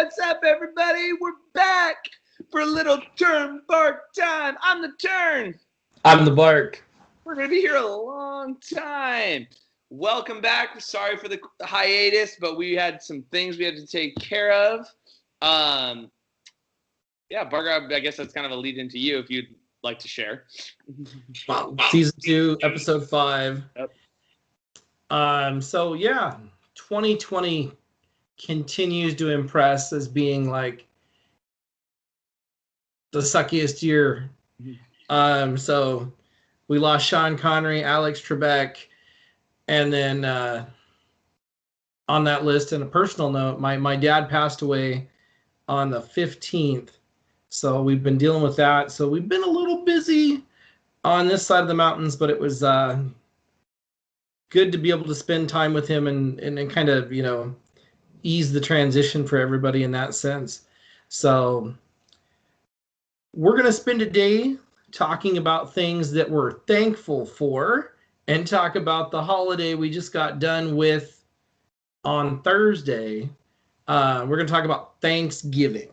What's up, everybody? We're back for a little turn bark time. I'm the turn. I'm the bark. We're going to be here a long time. Welcome back. Sorry for the hiatus, but we had some things we had to take care of. Yeah, Barker, I guess that's kind of a lead into you if you'd like to share. Season 2, episode 5. Yep. 2020 continues to impress as being like the suckiest year. So we lost Sean Connery, Alex Trebek, and then on that list, in a personal note, my dad passed away on the 15th. So we've been dealing with that. So we've been a little busy on this side of the mountains, but it was good to be able to spend time with him and kind of, ease the transition for everybody in that sense. So we're going to spend a day talking about things that we're thankful for and talk about the holiday we just got done with on Thursday. We're going to talk about Thanksgiving.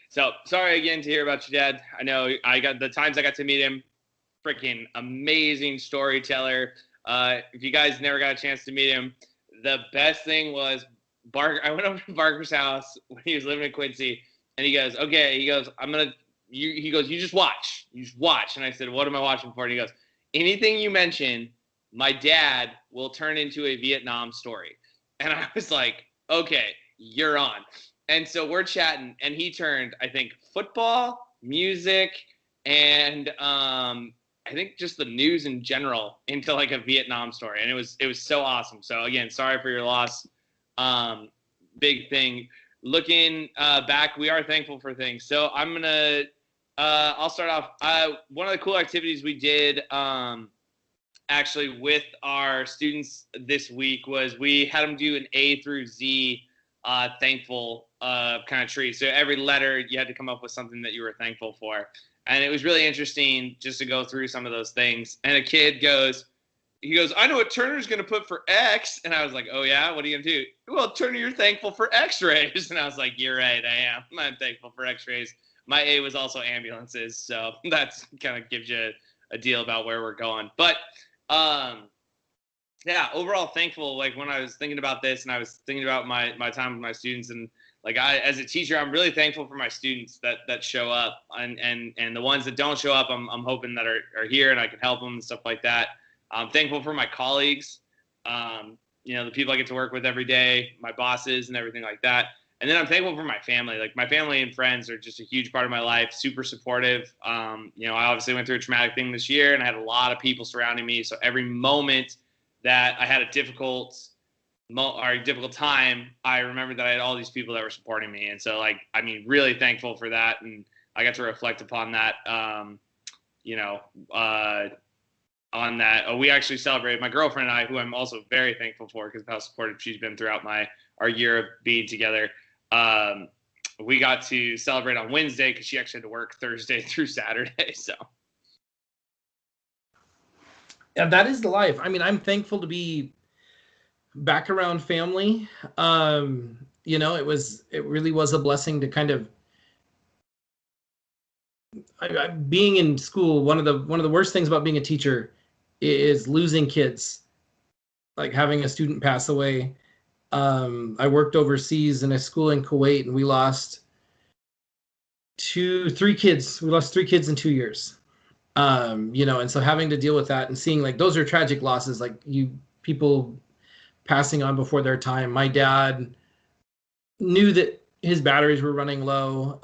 So sorry again to hear about your dad. I know I got to meet him. Freaking amazing storyteller. If you guys never got a chance to meet him, the best thing was Barker. I went over to Barker's house when he was living in Quincy, and he goes, "Okay," he goes, "You just watch. You just watch." And I said, "What am I watching for?" And he goes, "Anything you mention, my dad will turn into a Vietnam story." And I was like, "Okay, you're on." And so we're chatting, and he turned, I think, football, music, and I think just the news in general into like a Vietnam story. And it was so awesome. So again, sorry for your loss. Big thing. Looking back, we are thankful for things. So I'll start off. One of the cool activities we did actually with our students this week was we had them do an A through Z thankful kind of tree. So every letter you had to come up with something that you were thankful for. And it was really interesting just to go through some of those things. And a kid goes, "I know what Turner's going to put for X." And I was like, "Oh, yeah? What are you going to do?" "Well, Turner, you're thankful for X-rays." And I was like, "You're right, I am. I'm thankful for X-rays." My A was also ambulances. So that's kind of gives you a deal about where we're going. But, yeah, overall thankful. Like when I was thinking about this and I was thinking about my time with my students, and like as a teacher, I'm really thankful for my students that show up, and the ones that don't show up, I'm hoping that are here and I can help them and stuff like that. I'm thankful for my colleagues, the people I get to work with every day, my bosses and everything like that. And then I'm thankful for my family. Like my family and friends are just a huge part of my life, super supportive. I obviously went through a traumatic thing this year and I had a lot of people surrounding me. So every moment that I had a difficult time, I remembered that I had all these people that were supporting me. And so really thankful for that. And I got to reflect upon that, on that. We actually celebrated, my girlfriend and I, who I'm also very thankful for because of how supportive she's been throughout our year of being together. We got to celebrate on Wednesday because she actually had to work Thursday through Saturday. So. Yeah, that is the life. I mean, I'm thankful to be back around family. It really was a blessing to kind of being in school. One of the worst things about being a teacher is losing kids, like having a student pass away. I worked overseas in a school in Kuwait, and we lost three kids. We lost 3 kids in 2 years. And so having to deal with that and seeing like those are tragic losses, like people passing on before their time. My dad knew that his batteries were running low.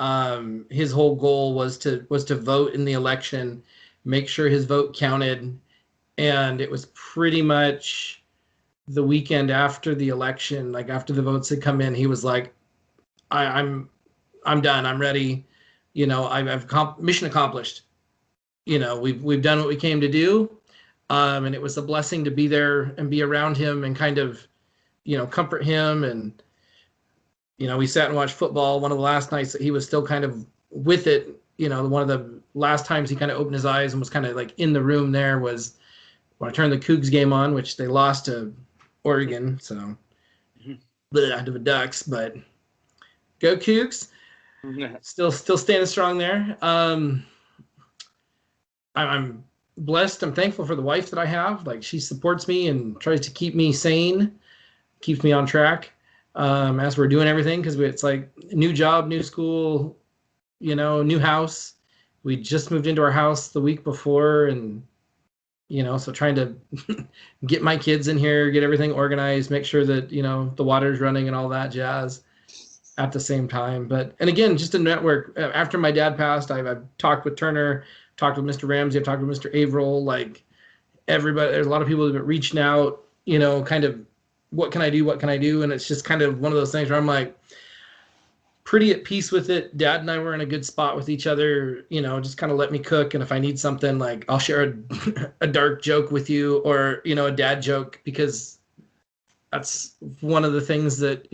His whole goal was to vote in the election, make sure his vote counted. And it was pretty much the weekend after the election, like after the votes had come in, he was like, I'm done. I'm ready. I've mission accomplished. We've done what we came to do. And it was a blessing to be there and be around him and kind of, comfort him. And, we sat and watched football. One of the last nights that he was still kind of with it, one of the last times he kind of opened his eyes and was kind of like in the room there was when I turned the Cougs game on, which they lost to Oregon. So, to the Ducks, but Go Cougs. Still standing strong there. I'm blessed. I'm thankful for the wife that I have. Like, she supports me and tries to keep me sane, keeps me on track as we're doing everything, because it's like new job, new school, new house. We just moved into our house the week before, and so trying to get my kids in here, get everything organized, make sure that the water's running and all that jazz at the same time. And again, just a network. After my dad passed, I've talked with Turner, talked with Mr. Ramsey, I've talked with Mr. Averill, like everybody. There's a lot of people that have been reaching out, kind of, what can I do? And it's just kind of one of those things where I'm like pretty at peace with it. Dad and I were in a good spot with each other, just kind of let me cook. And if I need something, like, I'll share a dark joke with you, or, a dad joke, because that's one of the things that,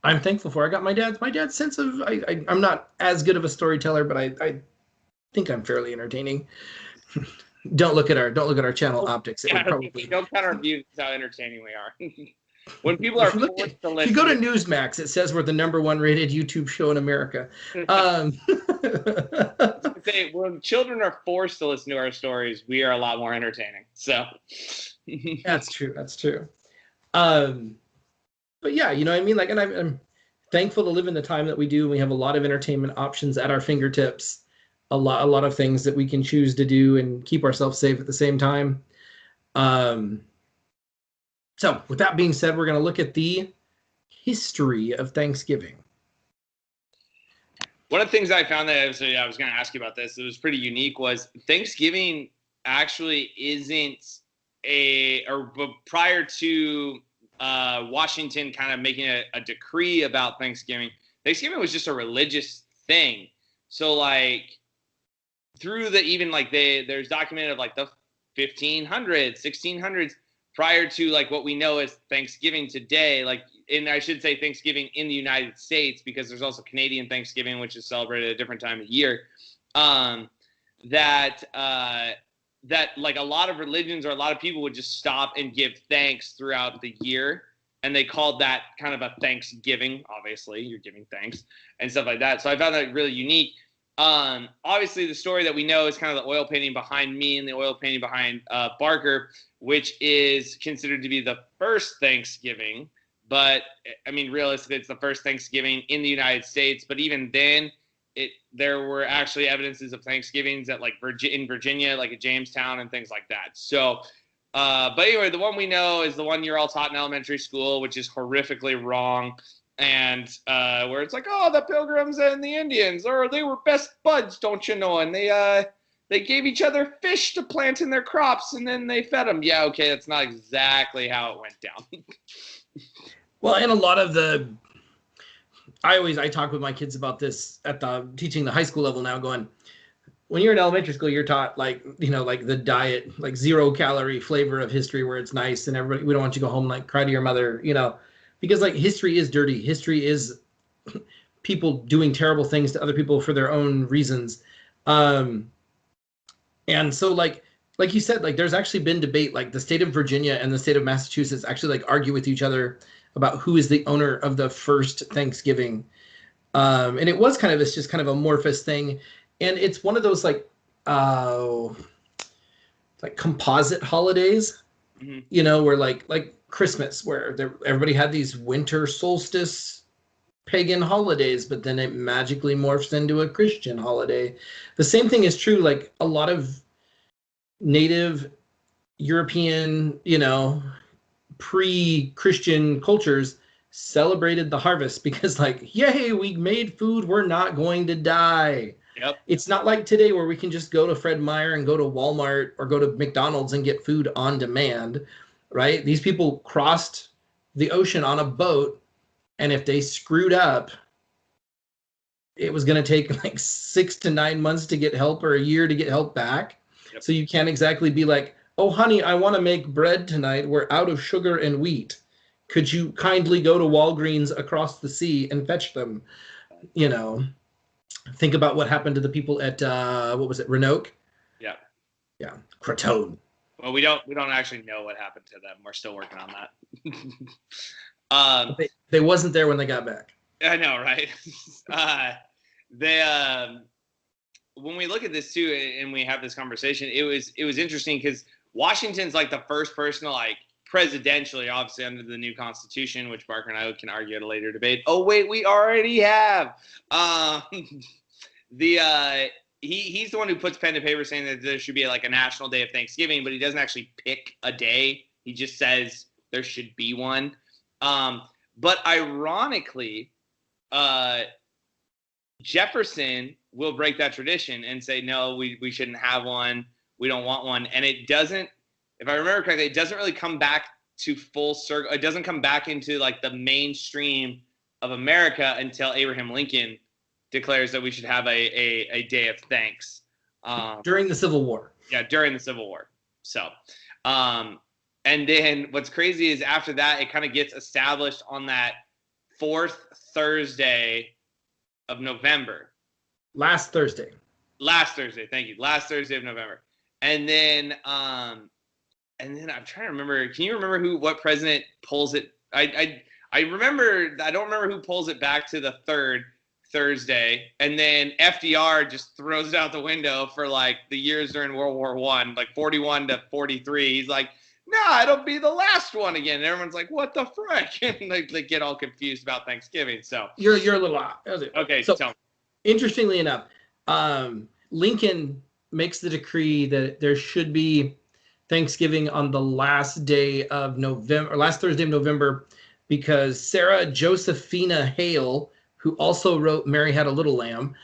I'm thankful for. I got my dad's sense of, I'm not as good of a storyteller, but I think I'm fairly entertaining. Don't look at our channel optics. It would probably don't count our views how entertaining we are. When people are forced to listen, if you go to Newsmax, it says we're the #1 rated YouTube show in America. When children are forced to listen to our stories, we are a lot more entertaining. So that's true. But yeah, you know what I mean? Like, and I'm thankful to live in the time that we do. We have a lot of entertainment options at our fingertips, a lot of things that we can choose to do and keep ourselves safe at the same time. So with that being said, we're going to look at the history of Thanksgiving. One of the things I found that I was going to ask you about this, it was pretty unique, was Thanksgiving actually isn't prior to Washington kind of making a decree about Thanksgiving was just a religious thing. So like through there's documented of like the 1500s, 1600s, prior to like what we know as Thanksgiving today, and I should say Thanksgiving in the United States, because there's also Canadian Thanksgiving, which is celebrated at a different time of year. That like a lot of religions or a lot of people would just stop and give thanks throughout the year. And they called that kind of a Thanksgiving. Obviously, you're giving thanks and stuff like that. So I found that really unique. Obviously, the story that we know is kind of the oil painting behind me and the oil painting behind Barker, which is considered to be the first Thanksgiving. But, I mean, realistically, it's the first Thanksgiving in the United States. But even then, there were actually evidences of Thanksgivings at in Virginia, like at Jamestown and things like that. So, but anyway, the one we know is the one you're all taught in elementary school, which is horrifically wrong. And where it's like, oh, the Pilgrims and the Indians, or they were best buds, don't you know? And they gave each other fish to plant in their crops, and then they fed them. Yeah, okay, that's not exactly how it went down. Well, and a lot of I talk with my kids about this at teaching the high school level now, going, when you're in elementary school, you're taught like the diet, like 0-calorie flavor of history, where it's nice and everybody, we don't want you to go home like cry to your mother, because like history is dirty. History is people doing terrible things to other people for their own reasons. And so like you said, like there's actually been debate, like the state of Virginia and the state of Massachusetts actually like argue with each other about who is the owner of the first Thanksgiving. And it was it's just kind of amorphous thing. And it's one of those like composite holidays, where like Christmas, where everybody had these winter solstice pagan holidays, but then it magically morphs into a Christian holiday. The same thing is true, like a lot of native European, pre-Christian cultures celebrated the harvest because like, yay, we made food, we're not going to die. Yep. It's not like today where we can just go to Fred Meyer and go to Walmart or go to McDonald's and get food on demand, right? These people crossed the ocean on a boat, and if they screwed up, it was going to take like 6 to 9 months to get help, or a year to get help back. Yep. So you can't exactly be like, oh, honey, I want to make bread tonight. We're out of sugar and wheat. Could you kindly go to Walgreens across the sea and fetch them? Think about what happened to the people at what was it, Roanoke? Yeah, Crotone. Well, we don't actually know what happened to them. We're still working on that. They wasn't there when they got back. I know, right? They when we look at this too, and we have this conversation, it was interesting because Washington's like the first person to like presidentially, obviously under the new constitution, which Barker and I can argue at a later debate. Oh wait, we already have. The he's the one who puts pen to paper saying that there should be like a national day of Thanksgiving, but he doesn't actually pick a day. He just says there should be one. But ironically, Jefferson will break that tradition and say, no, we shouldn't have one. We don't want one. And it doesn't, if I remember correctly, it doesn't really come back to full circle. It doesn't come back into like the mainstream of America until Abraham Lincoln declares that we should have a day of thanks. During the Civil War. Yeah, during the Civil War. So, and then what's crazy is after that, it kind of gets established on that fourth Thursday of November. Last Thursday. Thank you. Last Thursday of November. And then I'm trying to remember. Can you remember what president pulls it? I remember. I don't remember who pulls it back to the third Thursday. And then FDR just throws it out the window for like the years during World War I, like 41 to 43. He's like, no, it'll be the last one again. And everyone's like, what the frick? And they get all confused about Thanksgiving. So you're a little off. Okay, so tell me. Interestingly enough, Lincoln makes the decree that there should be Thanksgiving on the last day of November, or last Thursday of November, because Sarah Josephina Hale, who also wrote Mary Had a Little Lamb,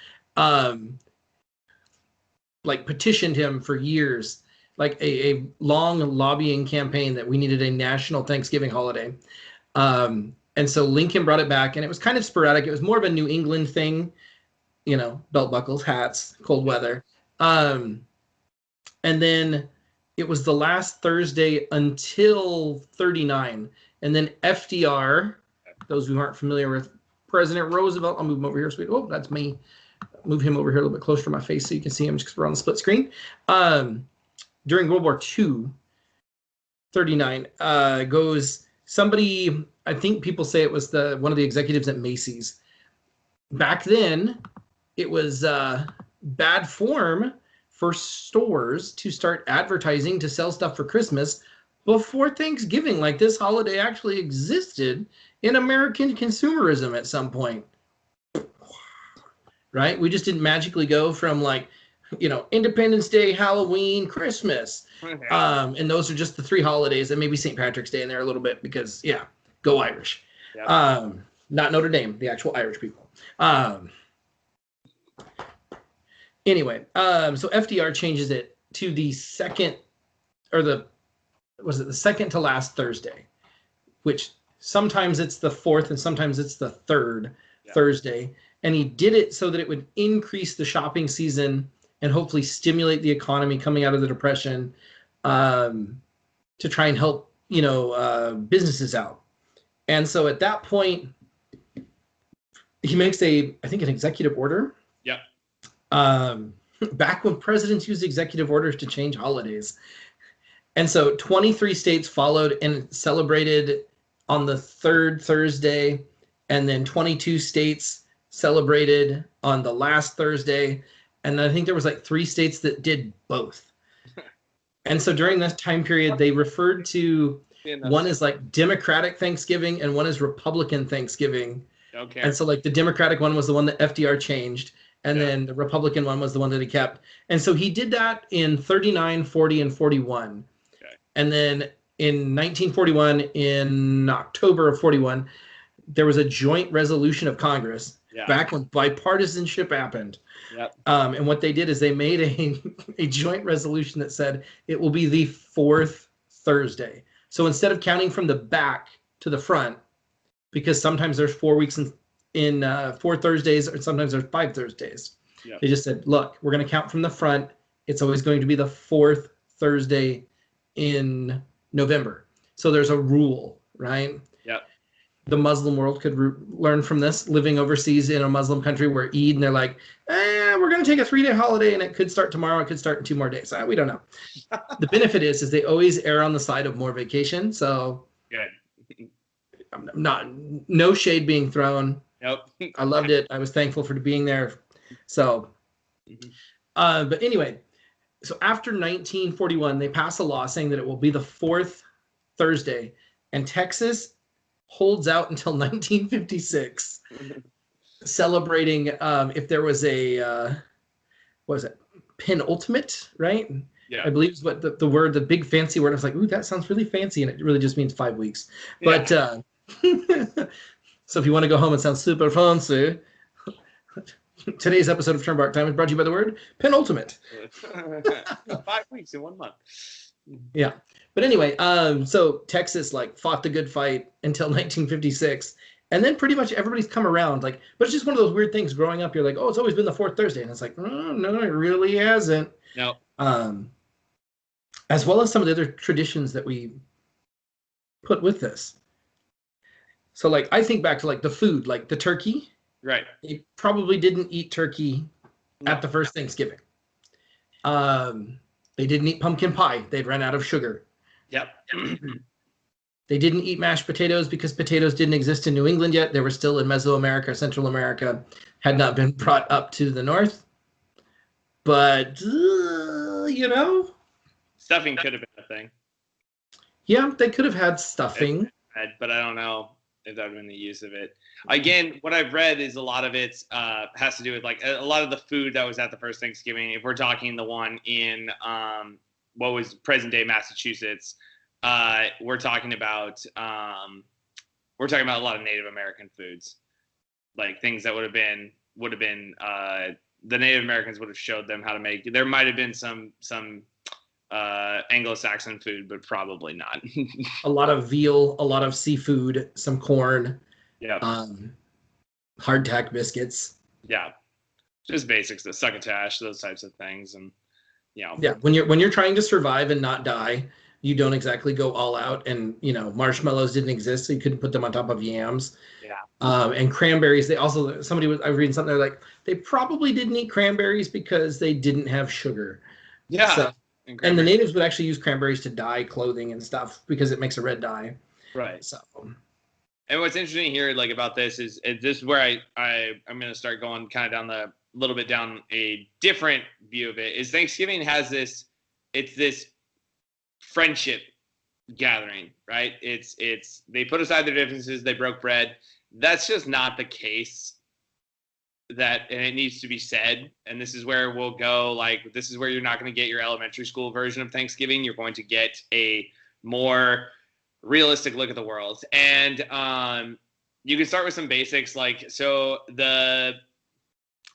like petitioned him for years, like a long lobbying campaign that we needed a national Thanksgiving holiday. And so Lincoln brought it back, and it was kind of sporadic. It was more of a New England thing, you know, belt buckles, hats, cold weather. And then it was the last Thursday until 39. And then FDR, those who aren't familiar with President Roosevelt, I'll move him over here. Sweet. Oh, that's me. Move him over here a little bit closer to my face so you can see him because we're on the split screen. During World War II, 39, goes somebody, I think people say it was one of the executives at Macy's. Back then, it was bad form for stores to start advertising to sell stuff for Christmas before Thanksgiving. Like, this holiday actually existed in American consumerism at some point, right? We just didn't magically go from like, you know, Independence Day, Halloween, Christmas. And those are just the three holidays, and maybe St. Patrick's Day in there a little bit because, yeah, go Irish. Yep. Not Notre Dame, the actual Irish people. Anyway, so FDR changes it to the second, or the second to last Thursday, which sometimes it's the fourth and sometimes it's the third Thursday. And he did it so that it would increase the shopping season and hopefully stimulate the economy coming out of the Depression, to try and help, you know, businesses out. And so at that point, he makes I think an executive order. Yeah. Back when presidents used executive orders to change holidays. And so 23 states followed and celebrated on the third Thursday, and then 22 states celebrated on the last Thursday. And I think there was like 3 states that did both. And so during this time period, they referred to one is like Democratic Thanksgiving and one is Republican Thanksgiving. Okay. And so like the Democratic one was the one that FDR changed, and then the Republican one was the one that he kept. And so he did that in 39, 40, and 41. Okay. And then in 1941, in October of 41, there was a joint resolution of Congress back when bipartisanship happened. Yep. And what they did is they made a joint resolution that said it will be the fourth Thursday. So instead of counting from the back to the front, because sometimes there's 4 weeks in 4 Thursdays, or sometimes there's 5 Thursdays. Yep. They just said, look, we're going to count from the front. It's always going to be the fourth Thursday in November. So there's a rule, right? Yep. The Muslim world could learn from this, living overseas in a Muslim country where Eid, and they're like, we're going to take a 3-day holiday, and it could start tomorrow. It could start in 2 more days. We don't know. The benefit is they always err on the side of more vacation. So good. No shade being thrown. Nope. I loved it. I was thankful for being there. So, but anyway, so after 1941, they pass a law saying that it will be the fourth Thursday, and Texas holds out until 1956, celebrating if there was a what was it, penultimate, right? Yeah. I believe is what the word, the big fancy word. I was like, ooh, that sounds really fancy, and it really just means 5 weeks. But so if you want to go home and sound super fancy, today's episode of Turnbark Time is brought to you by the word penultimate. 5 weeks in 1 month. Yeah. But anyway, so Texas like fought the good fight until 1956. And then pretty much everybody's come around. Like, but it's just one of those weird things growing up. You're like, oh, it's always been the fourth Thursday. And it's like, no, it really hasn't. No. As well as some of the other traditions that we put with this. So like I think back to like the food, like the turkey. Right. They probably didn't eat turkey at the first Thanksgiving. They didn't eat pumpkin pie. They'd run out of sugar. Yep. They didn't eat mashed potatoes because potatoes didn't exist in New England yet. They were still in Mesoamerica, Central America, had not been brought up to the north. But, Stuffing could have been a thing. Yeah, they could have had stuffing. But I don't know if that would have been the use of it. Again, what I've read is a lot of it has to do with like a lot of the food that was at the first Thanksgiving. If we're talking the one in what was present day Massachusetts, we're talking about a lot of Native American foods, like things that would have been the Native Americans would have showed them how to make. There might have been some Anglo-Saxon food, but probably not. A lot of veal, a lot of seafood, some corn. Yeah. Hardtack biscuits. Yeah. Just basics, the succotash, those types of things. And yeah, when you're trying to survive and not die, you don't exactly go all out. And marshmallows didn't exist, so you couldn't put them on top of yams. Yeah. And cranberries, I was reading something, they're like, they probably didn't eat cranberries because they didn't have sugar. Yeah. So, and the natives would actually use cranberries to dye clothing and stuff because it makes a red dye. Right. So, and what's interesting here, like about this is this is where I'm going to start going kind of down a different view of it. Is Thanksgiving has this friendship gathering, right? It's they put aside their differences, they broke bread. That's just not the case. And it needs to be said. And this is where we'll go. Like, this is where you're not going to get your elementary school version of Thanksgiving. You're going to get a more realistic look at the world. And you can start with some basics. Like, so the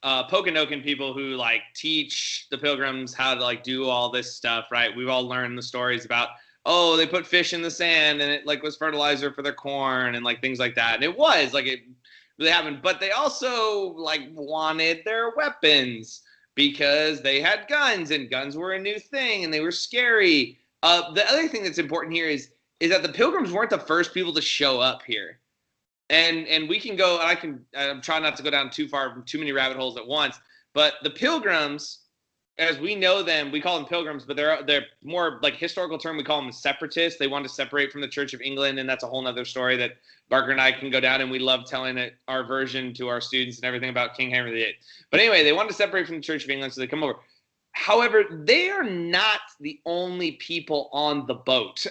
Pokanoken people who like teach the Pilgrims how to like do all this stuff, right? We've all learned the stories about, oh, they put fish in the sand and it like was fertilizer for their corn and like things like that. And it was like it really happened. But they also like wanted their weapons because they had guns and guns were a new thing and they were scary. The other thing that's important here is that the Pilgrims weren't the first people to show up here. And we can go, I'm trying not to go down too many rabbit holes at once, but the Pilgrims, as we know them, we call them Pilgrims, but they're more like historical term. We call them separatists. They wanted to separate from the Church of England, and that's a whole nother story that Barker and I can go down, and we love telling our version to our students and everything about King Henry VIII. But anyway, they wanted to separate from the Church of England, so they come over. However, they are not the only people on the boat.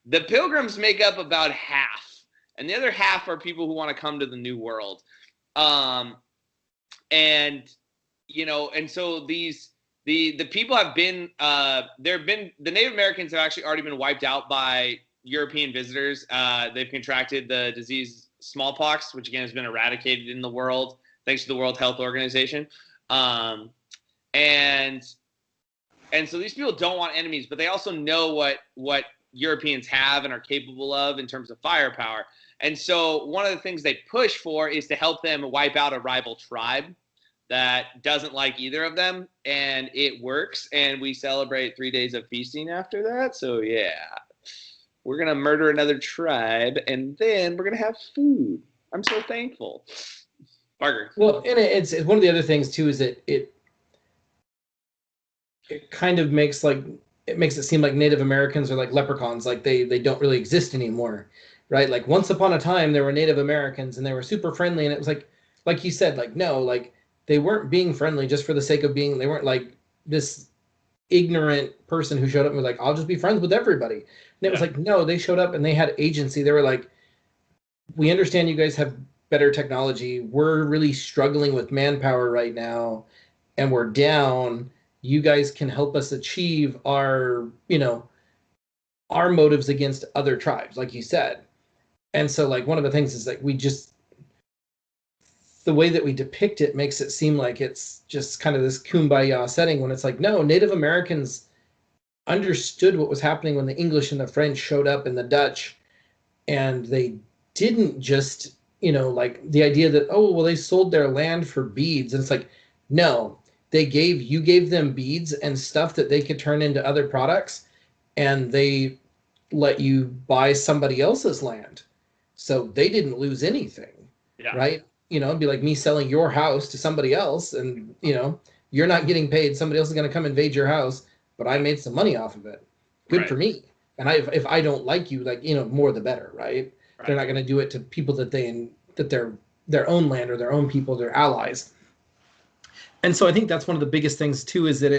The Pilgrims make up about half. And the other half are people who want to come to the New World. And so the people have been, the Native Americans have actually already been wiped out by European visitors. They've contracted the disease smallpox, which again has been eradicated in the world, thanks to the World Health Organization. And so these people don't want enemies, but they also know what Europeans have and are capable of in terms of firepower. And so one of the things they push for is to help them wipe out a rival tribe that doesn't like either of them. And it works. And we celebrate 3 days of feasting after that. So, yeah, we're going to murder another tribe and then we're going to have food. I'm so thankful. Barker. Well, and it's one of the other things, too, is that it kind of makes it seem like Native Americans are like leprechauns, like they don't really exist anymore. right? Like once upon a time there were Native Americans and they were super friendly, and it was like you said, like no, like they weren't being friendly just for the sake of being. They weren't like this ignorant person who showed up and was like, I'll just be friends with everybody. And it was like, no, they showed up and they had agency. They were like, we understand you guys have better technology. We're really struggling with manpower right now and we're down. You guys can help us achieve our, our motives against other tribes, like you said. And so like one of the things is like we just the way that we depict it makes it seem like it's just kind of this kumbaya setting when it's like, no, Native Americans understood what was happening when the English and the French showed up and the Dutch, and they didn't just, like the idea that, oh, well, they sold their land for beads. And it's like, no, you gave them beads and stuff that they could turn into other products, and they let you buy somebody else's land. So they didn't lose anything, right? It'd be like me selling your house to somebody else, and, you're not getting paid. Somebody else is going to come invade your house, but I made some money off of it. Good for me. And if I don't like you, like, more the better, right? They're not going to do it to people that they're their own land or their own people, their allies. And so I think that's one of the biggest things too, is that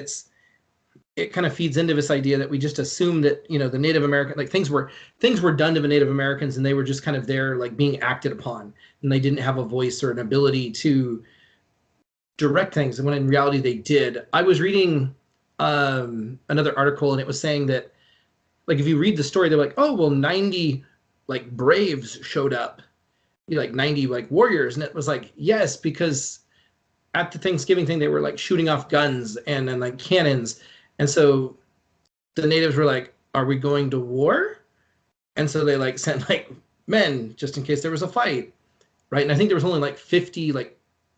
it kind of feeds into this idea that we just assume that, the Native American, like things were done to the Native Americans and they were just kind of there, like being acted upon, and they didn't have a voice or an ability to direct things. And when in reality they did. I was reading another article, and it was saying that, like, if you read the story, they're like, oh, well, 90 like braves showed up, like 90 like warriors. And it was like, yes, because at the Thanksgiving thing, they were like shooting off guns and like cannons. And so the natives were like, are we going to war? And so they like sent like men just in case there was a fight. Right. And I think there was only like 50 like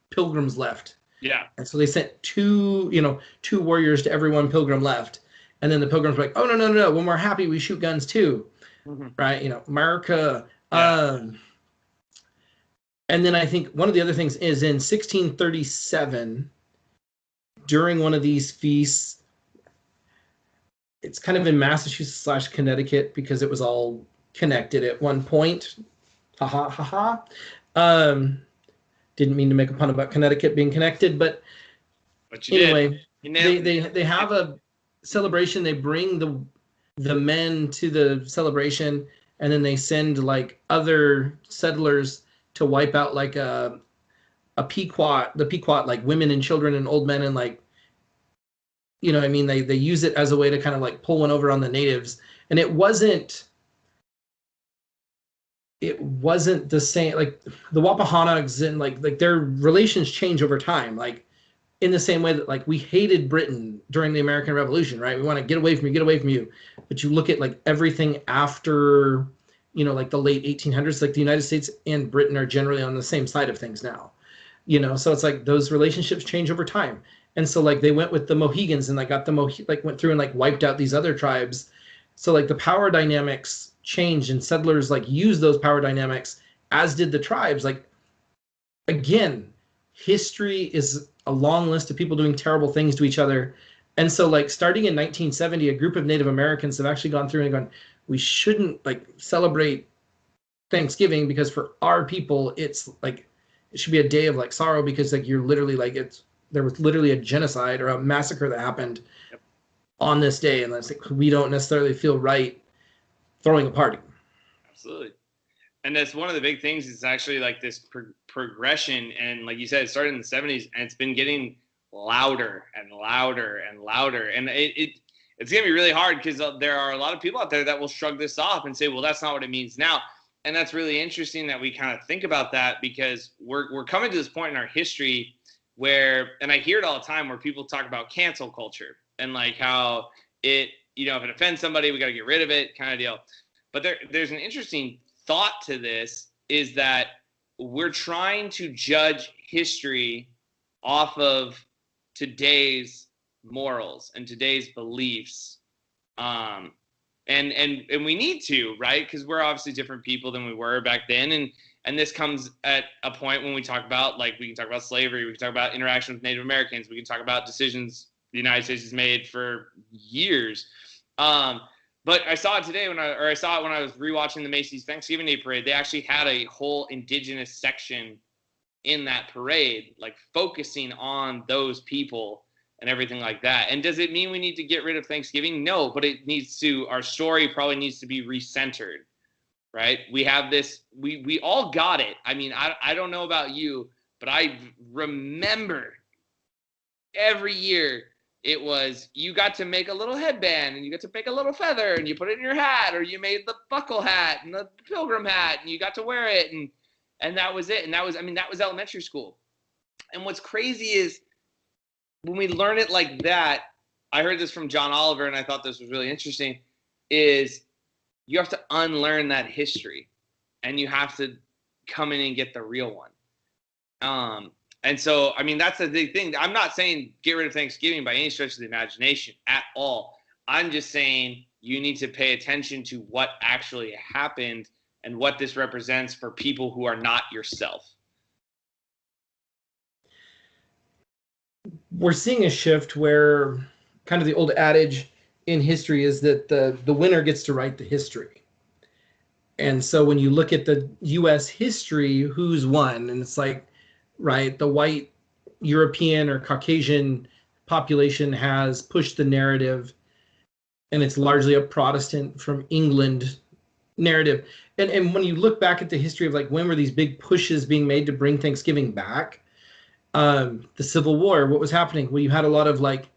pilgrims left. Yeah. And so they sent two warriors to every one pilgrim left. And then the pilgrims were like, oh, no. When we're happy, we shoot guns too. Mm-hmm. Right. America. Yeah. And then I think one of the other things is in 1637, during one of these feasts, it's kind of in Massachusetts / Connecticut because it was all connected at one point. Ha ha ha ha. Didn't mean to make a pun about Connecticut being connected, but anyway, they have a celebration. They bring the men to the celebration, and then they send like other settlers to wipe out like the Pequot, like women and children and old men, and like, I mean, they use it as a way to kind of like pull one over on the natives. And it wasn't the same, like the Wampanoags and like their relations change over time, like in the same way that like we hated Britain during the American Revolution, right? We want to get away from you. But you look at like everything after, like the late 1800s, like the United States and Britain are generally on the same side of things now, so it's like those relationships change over time. And so like they went with the Mohegans and like went through and like wiped out these other tribes. So like the power dynamics changed, and settlers like used those power dynamics, as did the tribes. Like, again, history is a long list of people doing terrible things to each other. And so like starting in 1970, a group of Native Americans have actually gone through and gone, we shouldn't like celebrate Thanksgiving because for our people, it's like, it should be a day of like sorrow, because like you're literally like, there was literally a genocide or a massacre that happened on this day. And that's like, we don't necessarily feel right throwing a party. Absolutely. And that's one of the big things. Is actually like this progression. And like you said, it started in the 70s and it's been getting louder and louder and louder. And it's going to be really hard because there are a lot of people out there that will shrug this off and say, well, that's not what it means now. And that's really interesting that we kind of think about that, because we're coming to this point in our history where, and I hear it all the time, where people talk about cancel culture and like how it, if it offends somebody, we got to get rid of it kind of deal. But there's an interesting thought to this, is that we're trying to judge history off of today's morals and today's beliefs. And we need to, right? Because we're obviously different people than we were back then. And this comes at a point when we talk about, like, we can talk about slavery, we can talk about interaction with Native Americans, we can talk about decisions the United States has made for years. But I saw it today I saw it when I was rewatching the Macy's Thanksgiving Day Parade. They actually had a whole indigenous section in that parade, like focusing on those people and everything like that. And does it mean we need to get rid of Thanksgiving? No, but our story probably needs to be recentered, right? We have this, we all got it. I mean, I don't know about you, but I remember every year it was, you got to make a little headband and you got to make a little feather and you put it in your hat, or you made the buckle hat and the pilgrim hat and you got to wear it. And that was it. And that was elementary school. And what's crazy is when we learn it like that, I heard this from John Oliver and I thought this was really interesting, is you have to unlearn that history and you have to come in and get the real one. And so, I mean, that's the big thing. I'm not saying get rid of Thanksgiving by any stretch of the imagination at all. I'm just saying you need to pay attention to what actually happened and what this represents for people who are not yourself. We're seeing a shift where kind of the old adage in history is that the winner gets to write the history. And so when you look at the U.S. history, who's won? And it's like, right, the white European or Caucasian population has pushed the narrative, and it's largely a Protestant from England narrative. And when you look back at the history of like when were these big pushes being made to bring Thanksgiving back, the Civil War, what was happening? Well, you had a lot of like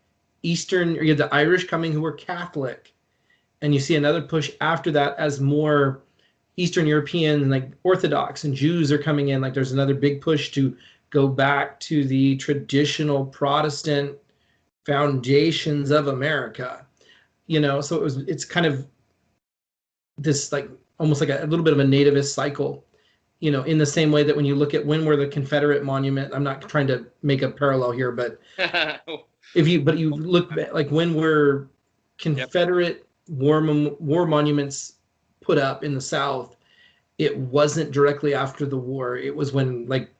Eastern, or you had the Irish coming who were Catholic, and you see another push after that as more Eastern European, like Orthodox and Jews are coming in. Like there's another big push to go back to the traditional Protestant foundations of America, so it's kind of this like almost like a little bit of a nativist cycle, in the same way that when you look at when were the Confederate monument, I'm not trying to make a parallel here, but you look at like when were Confederate war monuments put up in the South, it wasn't directly after the war. It was when like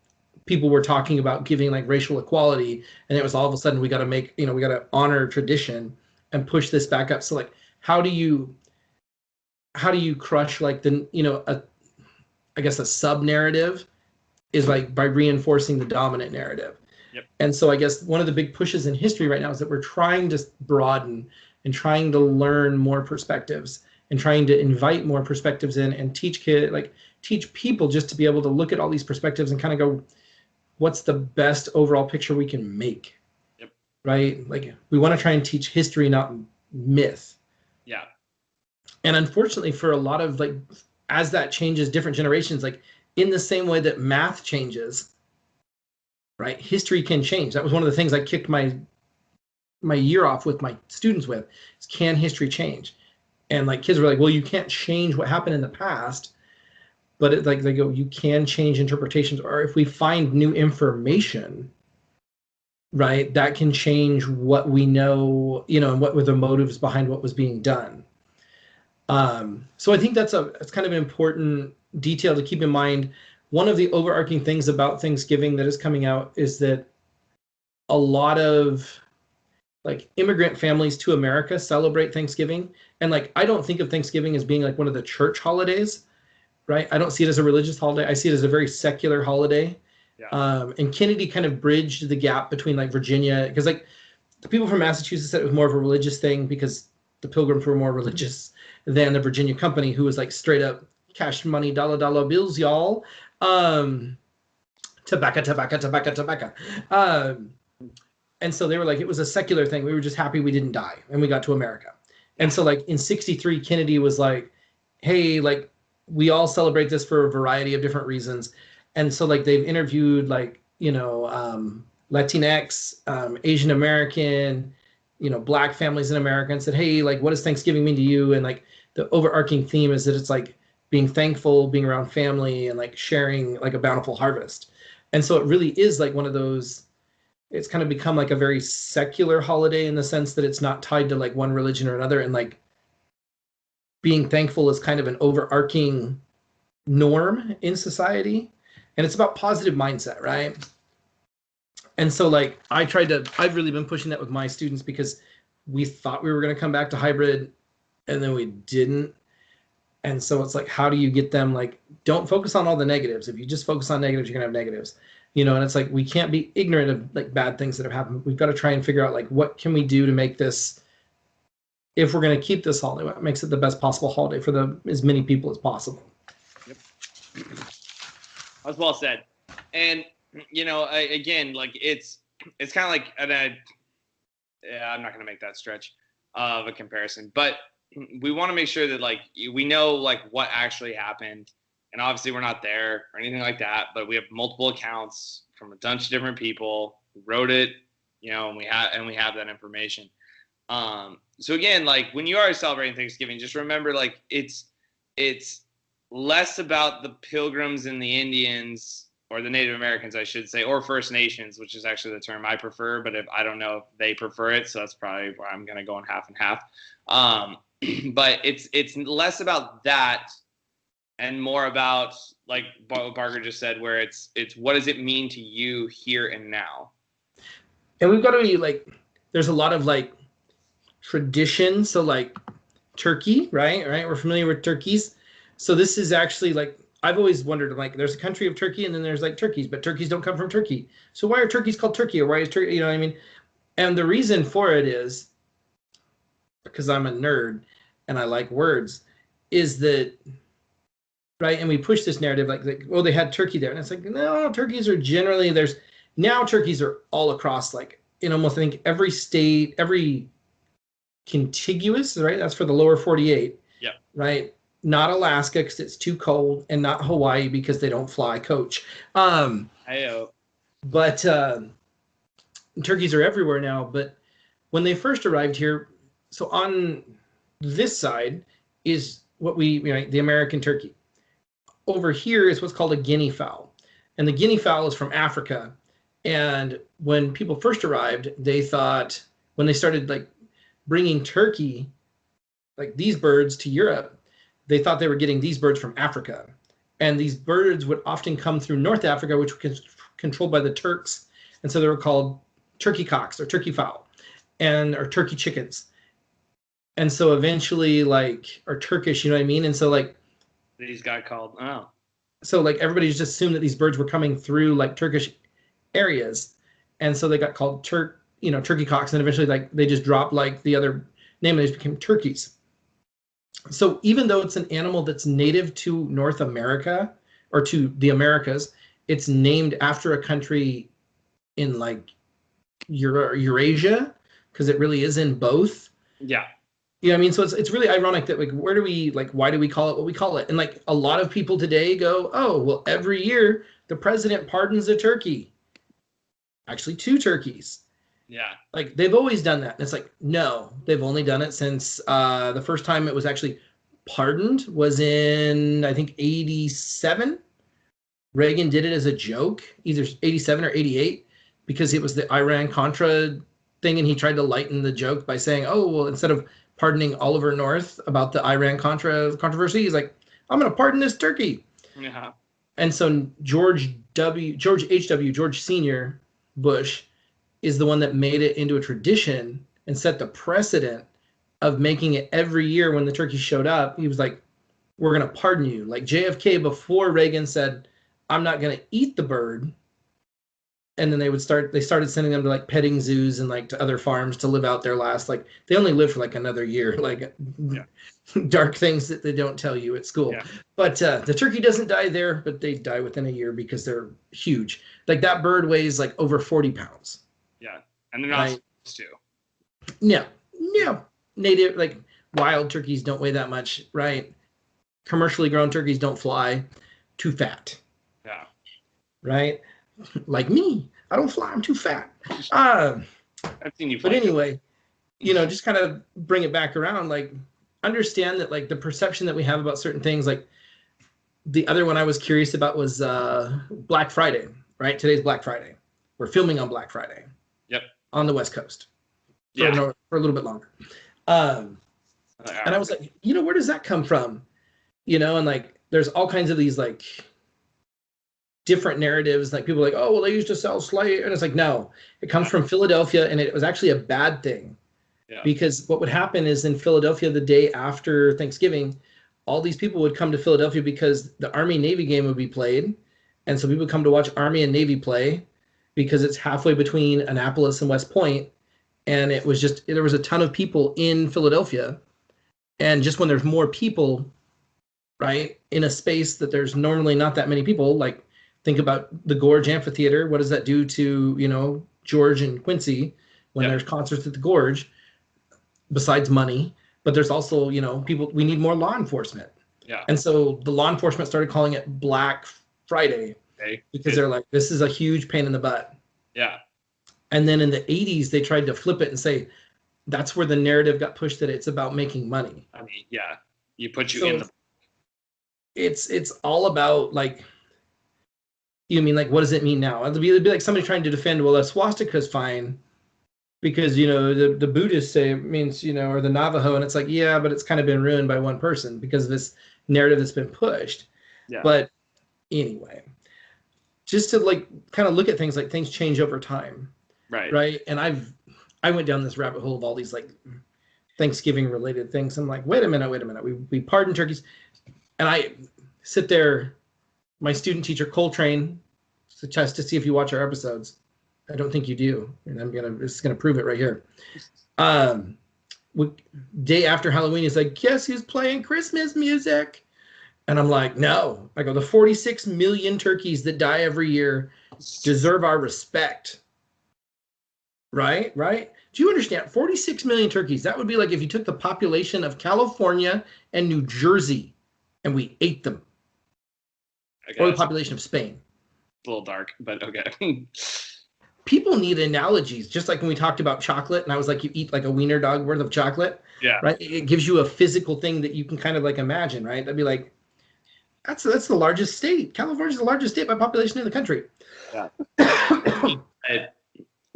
people were talking about giving like racial equality, and it was all of a sudden we got to honor tradition and push this back up. So like, how do you crush like a sub narrative is like by reinforcing the dominant narrative. Yep. And so I guess one of the big pushes in history right now is that we're trying to broaden and trying to learn more perspectives and trying to invite more perspectives in and teach people just to be able to look at all these perspectives and kind of go, what's the best overall picture we can make? Yep. Right? Like we want to try and teach history, not myth. Yeah. And unfortunately for a lot of like, as that changes different generations, like in the same way that math changes, right? History can change. That was one of the things I kicked my year off with my students with, is can history change? And like kids were like, well, you can't change what happened in the past, but they go, you can change interpretations, or if we find new information, right, that can change what we know, and what were the motives behind what was being done. So I think it's kind of an important detail to keep in mind. One of the overarching things about Thanksgiving that is coming out is that a lot of like immigrant families to America celebrate Thanksgiving. And like, I don't think of Thanksgiving as being like one of the church holidays, right? I don't see it as a religious holiday. I see it as a very secular holiday. Yeah. And Kennedy kind of bridged the gap between like Virginia, because like the people from Massachusetts said it was more of a religious thing because the Pilgrims were more religious than the Virginia Company, who was like straight up cash money, dollar bills, y'all. Tobacco. And so they were like, it was a secular thing. We were just happy we didn't die and we got to America. And so like in 1963, Kennedy was like, hey, like we all celebrate this for a variety of different reasons. And so like they've interviewed like, Latinx, Asian American, Black families in America, and said, hey, like what does Thanksgiving mean to you? And like the overarching theme is that it's like being thankful, being around family, and like sharing like a bountiful harvest. And so it really is like one of those, it's kind of become like a very secular holiday in the sense that it's not tied to like one religion or another. And like being thankful is kind of an overarching norm in society. And it's about positive mindset, right? And so like I've really been pushing that with my students because we thought we were going to come back to hybrid and then we didn't. And so it's like, how do you get them, like, don't focus on all the negatives. If you just focus on negatives, you're gonna have negatives, and it's like we can't be ignorant of like bad things that have happened. We've got to try and figure out like what can we do to make this, if we're going to keep this holiday, what makes it the best possible holiday for as many people as possible. Yep. That's well said. And again, like it's kind of like I'm not going to make that stretch of a comparison, but we want to make sure that like we know like what actually happened, and obviously we're not there or anything like that, but we have multiple accounts from a bunch of different people who wrote it, and we have that information. So again, like when you are celebrating Thanksgiving, just remember like it's less about the Pilgrims and the Indians, or the Native Americans, I should say, or First Nations, which is actually the term I prefer, but I don't know if they prefer it, so that's probably where I'm going to go in half and half. But it's less about that and more about, like what Barker just said, where it's what does it mean to you here and now? And we've got to be like, there's a lot of like tradition. So like turkey, right? We're familiar with turkeys. So this is actually like, I've always wondered, like, there's a country of Turkey and then there's like turkeys, but turkeys don't come from Turkey. So why are turkeys called turkey, or why is turkey, you know what I mean? And the reason for it is, because I'm a nerd and I like words, is that, right? And we push this narrative like, well, they had turkey there. And it's like, no, turkeys are generally, turkeys are all across, like, in almost, I think, every state, every contiguous, right? That's for the lower 48. Yeah. Right? Not Alaska because it's too cold, and not Hawaii because they don't fly coach. But turkeys are everywhere now. But when they first arrived here, so on this side is what the American turkey. Over here is what's called a guinea fowl. And the guinea fowl is from Africa. And when people first arrived, they thought, when they started like bringing turkey, like these birds, to Europe, they thought they were getting these birds from Africa. And these birds would often come through North Africa, which was controlled by the Turks. And so they were called turkey cocks or turkey fowl, or turkey chickens. And so eventually, like, or Turkish, you know what I mean? And so like these got called, oh. So like everybody just assumed that these birds were coming through like Turkish areas. And so they got called turkey cocks. And eventually like they just dropped like the other name and they just became turkeys. So even though it's an animal that's native to North America or to the Americas, it's named after a country in like Eurasia, because it really is in both. Yeah. You know what I mean? So it's really ironic that like, why do we call it what we call it? And like a lot of people today go, oh, well, every year the president pardons a turkey. Actually, 2 turkeys. Yeah. Like they've always done that. And it's like, no, they've only done it since the first time it was actually pardoned was in, I think, 87. Reagan did it as a joke, either 87 or 88, because it was the Iran-Contra thing. And he tried to lighten the joke by saying, oh, well, instead of pardoning Oliver North about the Iran-Contra controversy, he's like, I'm going to pardon this turkey. Yeah. And so George Senior Bush is the one that made it into a tradition and set the precedent of making it every year when the turkey showed up. He was like, we're going to pardon you. Like JFK, before Reagan said, I'm not going to eat the bird. And then they started sending them to like petting zoos and like to other farms to live out their last, like they only live for like another year, like dark things that they don't tell you at school. Yeah. But the turkey doesn't die there, but they die within a year because they're huge. Like that bird weighs like over 40 pounds. Yeah. And they're not supposed to. No. Native, like wild turkeys don't weigh that much, right? Commercially grown turkeys don't fly. Too fat. Yeah. Right? Like me, I don't fly. I'm too fat. I've seen you fly. But anyway, just kind of bring it back around. Like, understand that like the perception that we have about certain things. Like the other one I was curious about was Black Friday. Right? Today's Black Friday. We're filming on Black Friday. Yep. On the West Coast. For a little bit longer. And I was like, where does that come from? And like, there's all kinds of these like different narratives. Like people are like, oh, well, they used to sell slave. And it's like, no, it comes from Philadelphia. And it was actually a bad thing. Yeah. Because what would happen is in Philadelphia the day after Thanksgiving, all these people would come to Philadelphia because the Army-Navy game would be played. And so people would come to watch Army and Navy play because it's halfway between Annapolis and West Point. And it was just, there was a ton of people in Philadelphia. And just when there's more people, right, in a space that there's normally not that many people, like think about the Gorge Amphitheater. What does that do to, George and Quincy when there's concerts at the Gorge, besides money? But there's also, people, we need more law enforcement. Yeah. And so the law enforcement started calling it Black Friday because they're like, this is a huge pain in the butt. Yeah. And then in the 80s, they tried to flip it and say, that's where the narrative got pushed that it's about making money. I mean, yeah, you put you in the. It's all about like. You mean like what does it mean now? It'd be like somebody trying to defend. Well, a swastika is fine because the Buddhists say it means or the Navajo, and it's like yeah, but it's kind of been ruined by one person because of this narrative that's been pushed. Yeah. But anyway, just to like kind of look at things like things change over time. Right. And I went down this rabbit hole of all these like Thanksgiving related things. I'm like, wait a minute. We pardon turkeys. And I sit there, my student teacher, Coltrane, tests to see if you watch our episodes. I don't think you do. And this is gonna prove it right here. Day after Halloween, he's like, guess who's playing Christmas music? And I'm like, no. I go, the 46 million turkeys that die every year deserve our respect. Right? Do you understand? 46 million turkeys. That would be like if you took the population of California and New Jersey and we ate them. Okay, or the population of Spain. A little dark, but okay. People need analogies, just like when we talked about chocolate, and I was like, you eat like a wiener dog worth of chocolate. Yeah. Right? It gives you a physical thing that you can kind of like imagine, right? That'd be like, that's the largest state. California's the largest state by population in the country. Yeah.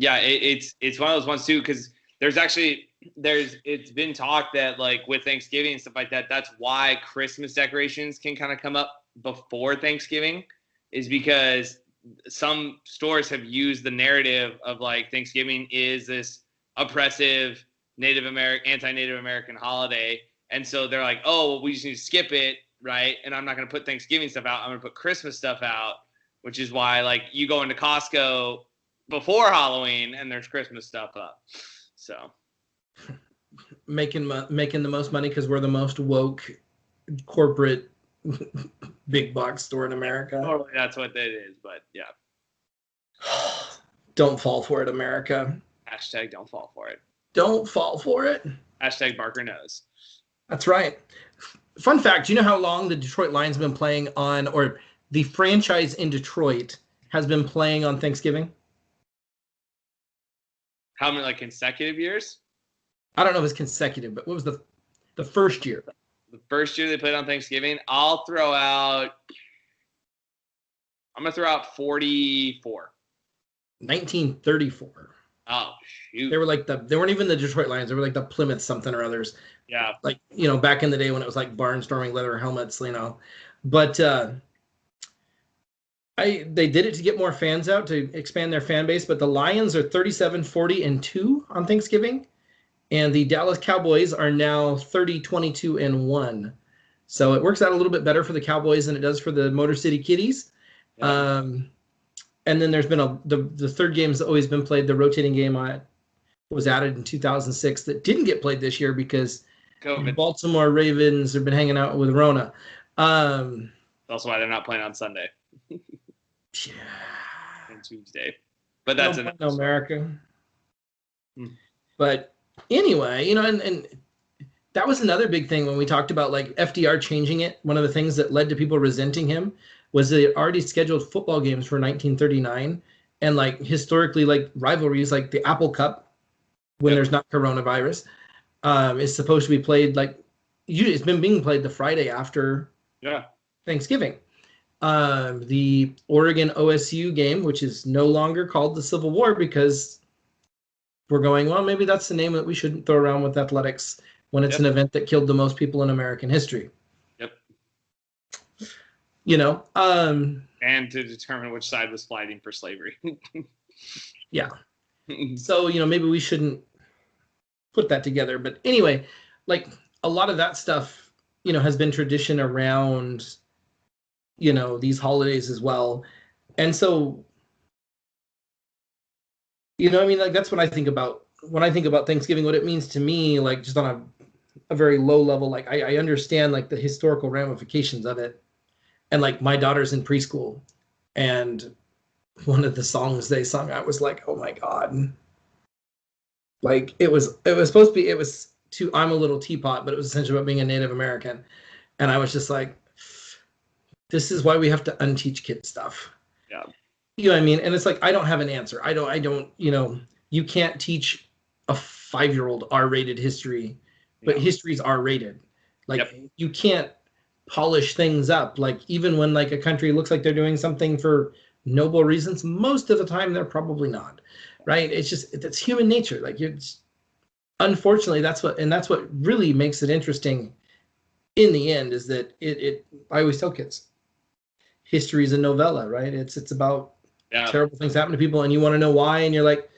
It's one of those ones too, because it's been talked that like with Thanksgiving and stuff like that, that's why Christmas decorations can kind of come up before Thanksgiving, is because some stores have used the narrative of like Thanksgiving is this oppressive anti-Native American holiday, and so they're like, oh, well, we just need to skip it, right? And I'm not going to put Thanksgiving stuff out. I'm going to put Christmas stuff out, which is why like you go into Costco before Halloween and there's Christmas stuff up. So making the most money because we're the most woke corporate big box store in America. Totally, that's what that is. But yeah, don't fall for it, America. Hashtag don't fall for it. Don't fall for it. Hashtag Barker knows. That's right. Fun fact, do you know how long the Detroit Lions have been playing on, or the franchise in Detroit has been playing on Thanksgiving? How many, like, consecutive years? I don't know if it's consecutive, but what was the first year? The first year they played on Thanksgiving, I'm going to throw out 44. 1934. Oh, shoot. They were like they weren't even the Detroit Lions. They were like the Plymouth something or others. Yeah. Like, back in the day when it was like barnstorming leather helmets, But they did it to get more fans out, to expand their fan base. But the Lions are 37-40-2 on Thanksgiving. And the Dallas Cowboys are now 30-22-1. So it works out a little bit better for the Cowboys than it does for the Motor City Kitties. Yeah. And then there's been the third game has always been played. The rotating game was added in 2006 that didn't get played this year because COVID. Baltimore Ravens have been hanging out with Rona. That's also why they're not playing on Sunday. Yeah. And Tuesday. But that's in America. But anyway, and that was another big thing when we talked about like FDR changing it. One of the things that led to people resenting him was they already scheduled football games for 1939, and like historically, like rivalries like the Apple Cup, when there's not coronavirus, is supposed to be played like it's been being played the Friday after Thanksgiving. The Oregon OSU game, which is no longer called the Civil War because we're going, well, maybe that's the name that we shouldn't throw around with athletics when it's an event that killed the most people in American history. And to determine which side was fighting for slavery. Yeah. So, maybe we shouldn't put that together. But anyway, like a lot of that stuff, has been tradition around, these holidays as well. And so, I mean, like that's what I think about when I think about Thanksgiving, what it means to me, like just on a very low level, like I understand like the historical ramifications of it. And like my daughter's in preschool, and one of the songs they sung, I was like, oh my God. Like it was supposed to be, it was to I'm a Little Teapot, but it was essentially about being a Native American. And I was just like, this is why we have to unteach kids stuff. Yeah. You know what I mean? And it's like, I don't have an answer. I don't, you can't teach a 5-year-old R-rated history, but history's R-rated. Like you can't polish things up. Like even when like a country looks like they're doing something for noble reasons, most of the time they're probably not. Right? It's just, it's human nature. Like unfortunately, that's what really makes it interesting in the end, is that I always tell kids, history is a novella, right? It's about terrible things happen to people, and you want to know why, and you're like,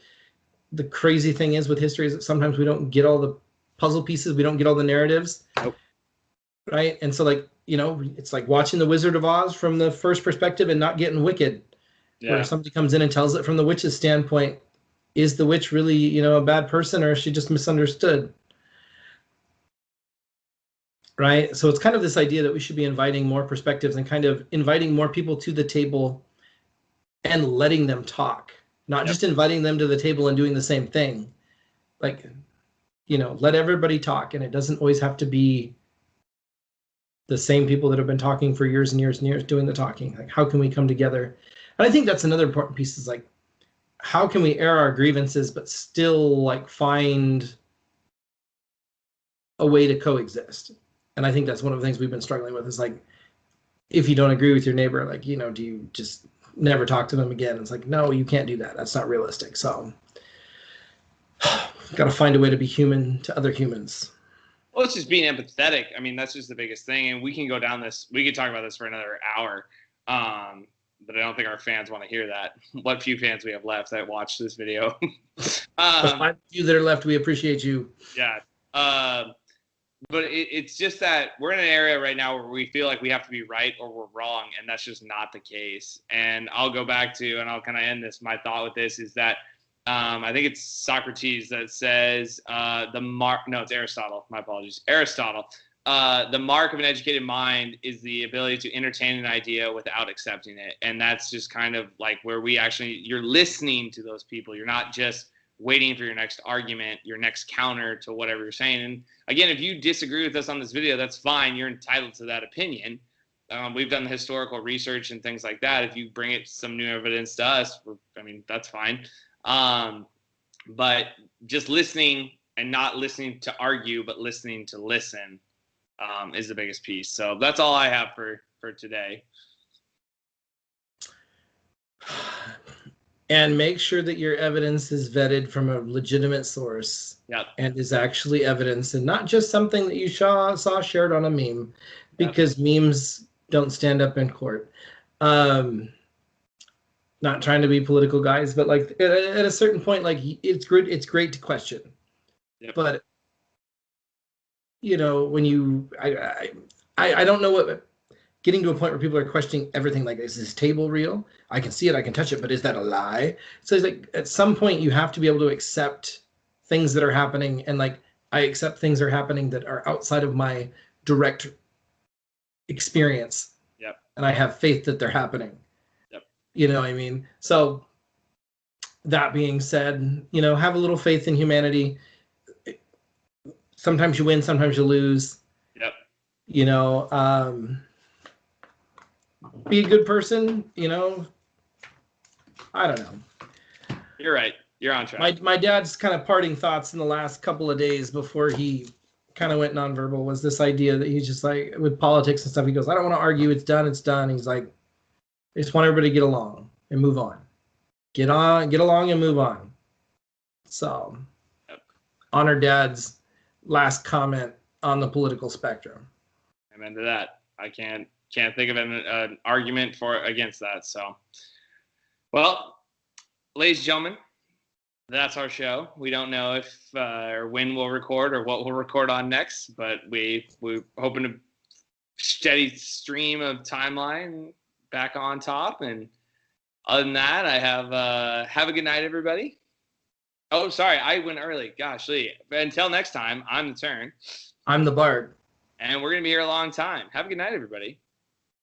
the crazy thing is with history is that sometimes we don't get all the puzzle pieces, we don't get all the narratives. Nope. Right? And so like, it's like watching The Wizard of Oz from the first perspective and not getting Wicked, where somebody comes in and tells it from the witch's standpoint. Is the witch really, a bad person, or is she just misunderstood? Right? So it's kind of this idea that we should be inviting more perspectives and kind of inviting more people to the table and letting them talk, not just inviting them to the table and doing the same thing. Like, let everybody talk, and it doesn't always have to be the same people that have been talking for years and years and years doing the talking. Like, how can we come together? And I think that's another important piece, is like, how can we air our grievances but still like find a way to coexist? And I think that's one of the things we've been struggling with, is like, if you don't agree with your neighbor, like, do you just never talk to them again? It's like, no, you can't do that. That's not realistic. So got to find a way to be human to other humans. Well, it's just being empathetic. I mean, that's just the biggest thing. And we can go down this, we could talk about this for another hour. But I don't think our fans want to hear that. What few fans we have left that watch this video. The 5 few that are left, we appreciate you. Yeah. But it's just that we're in an area right now where we feel like we have to be right or we're wrong, and that's just not the case. And I'll go back to, and I'll kind of end this, my thought with this is that I think it's Socrates that says it's Aristotle. My apologies. Aristotle. The mark of an educated mind is the ability to entertain an idea without accepting it. And that's just kind of like where you're listening to those people. You're not just waiting for your next argument, your next counter to whatever you're saying. And again, if you disagree with us on this video, that's fine. You're entitled to that opinion. We've done the historical research and things like that. If you bring it some new evidence to us, that's fine. But just listening, and not listening to argue, but listening to listen, is the biggest piece. So that's all I have for today. And make sure that your evidence is vetted from a legitimate source. Yep. And is actually evidence, and not just something that you saw shared on a meme, because memes don't stand up in court. Not trying to be political, guys, but like at a certain point, like it's great to question. Yep. But when I don't know what, getting to a point where people are questioning everything, like, is this table real? I can see it, I can touch it, but is that a lie? So it's like, at some point you have to be able to accept things that are happening, and like, I accept things are happening that are outside of my direct experience. Yep. And I have faith that they're happening. Yep. You know what I mean? So that being said, have a little faith in humanity. Sometimes you win, sometimes you lose. Yep. Be a good person, I don't know. You're right. You're on track. My dad's kind of parting thoughts in the last couple of days before he kind of went nonverbal was this idea that he's just like, with politics and stuff, he goes, I don't want to argue. It's done. He's like, I just want everybody to get along and move on. Get along and move on. So, honor Dad's last comment on the political spectrum. Amen to that. I can't think of an argument against that. So, well, ladies and gentlemen, that's our show. We don't know if or when we'll record or what we'll record on next, but we're hoping to steady stream of timeline back on top. And other than that, I have a good night, everybody. Oh, sorry, I went early. Gosh, Lee. But until next time, I'm the Turn. I'm the Bard. And we're going to be here a long time. Have a good night, everybody.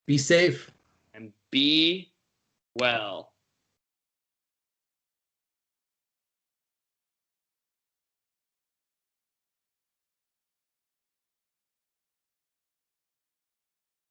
Be safe. And be well.